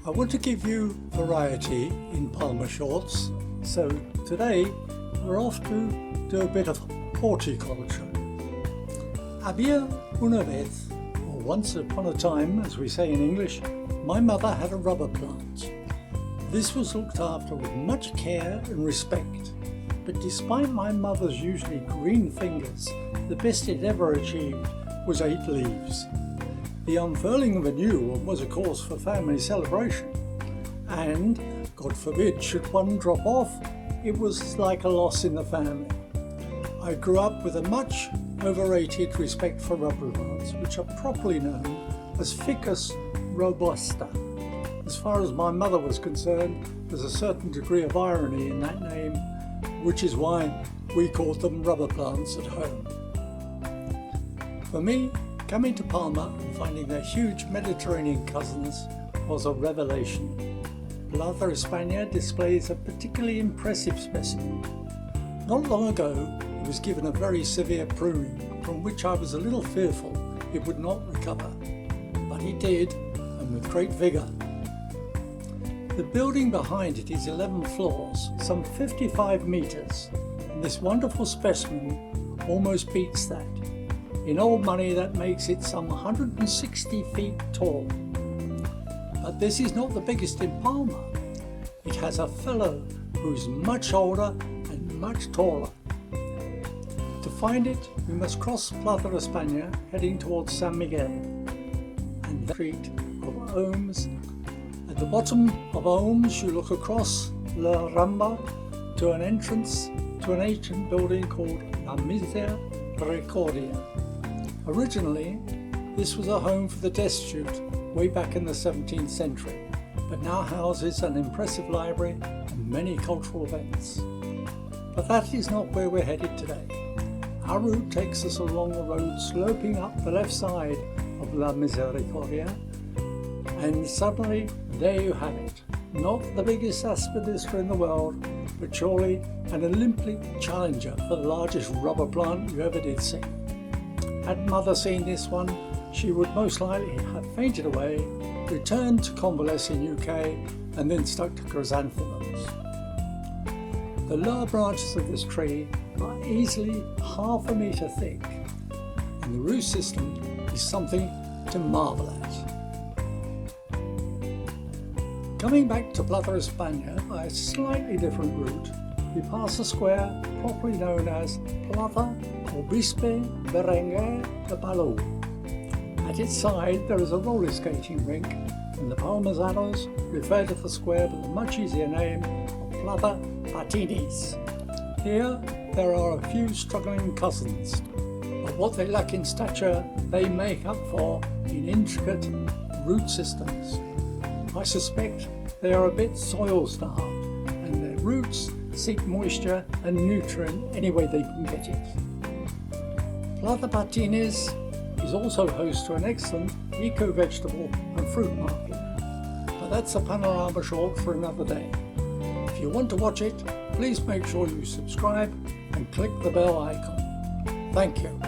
I want to give you variety in Palma shorts, so today we're off to do a bit of horticulture. Había una vez, or once upon a time as we say in English, my mother had a rubber plant. This was looked after with much care and respect, but despite my mother's usually green fingers, the best it ever achieved was 8 leaves. The unfurling of a new one was a cause for family celebration, and, God forbid, should one drop off, it was like a loss in the family. I grew up with a much overrated respect for rubber plants, which are properly known as Ficus Robusta. As far as my mother was concerned, there's a certain degree of irony in that name, which is why we called them rubber plants at home. For me, coming to Palma and finding their huge Mediterranean cousins was a revelation. Palma España displays a particularly impressive specimen. Not long ago, it was given a very severe pruning, from which I was a little fearful it would not recover. But it did, and with great vigour. The building behind it is 11 floors, some 55 metres, and this wonderful specimen almost beats that. In old money, that makes it some 160 feet tall. But this is not the biggest in Palma. It has a fellow who's much older and much taller. To find it, we must cross Palma España heading towards San Miguel and the street of Olms. At the bottom of Olms, you look across La Rambla to an entrance to an ancient building called La Misericordia. Originally, this was a home for the destitute way back in the 17th century, but now houses an impressive library and many cultural events. But that is not where we're headed today. Our route takes us along the road sloping up the left side of La Misericordia, and suddenly there you have it. Not the biggest aspidistra in the world, but surely an Olympic challenger for the largest rubber plant you ever did see. Had Mother seen this one, she would most likely have fainted away, returned to convalescing UK, and then stuck to chrysanthemums. The lower branches of this tree are easily half a metre thick, and the root system is something to marvel at. Coming back to Palma España by a slightly different route, we pass a square properly known as Plaza Obispe Berenguer de Palou. At its side there is a roller skating rink, and the Palmasanos refer to the square with the much easier name of Plaza Patines. Here there are a few struggling cousins, but what they lack in stature they make up for in intricate root systems. I suspect they are a bit soil starved, and their roots seek moisture and nutrient any way they can get it. Plaza Patines is also host to an excellent eco-vegetable and fruit market, but that's a panorama short for another day. If you want to watch it, please make sure you subscribe and click the bell icon. Thank you.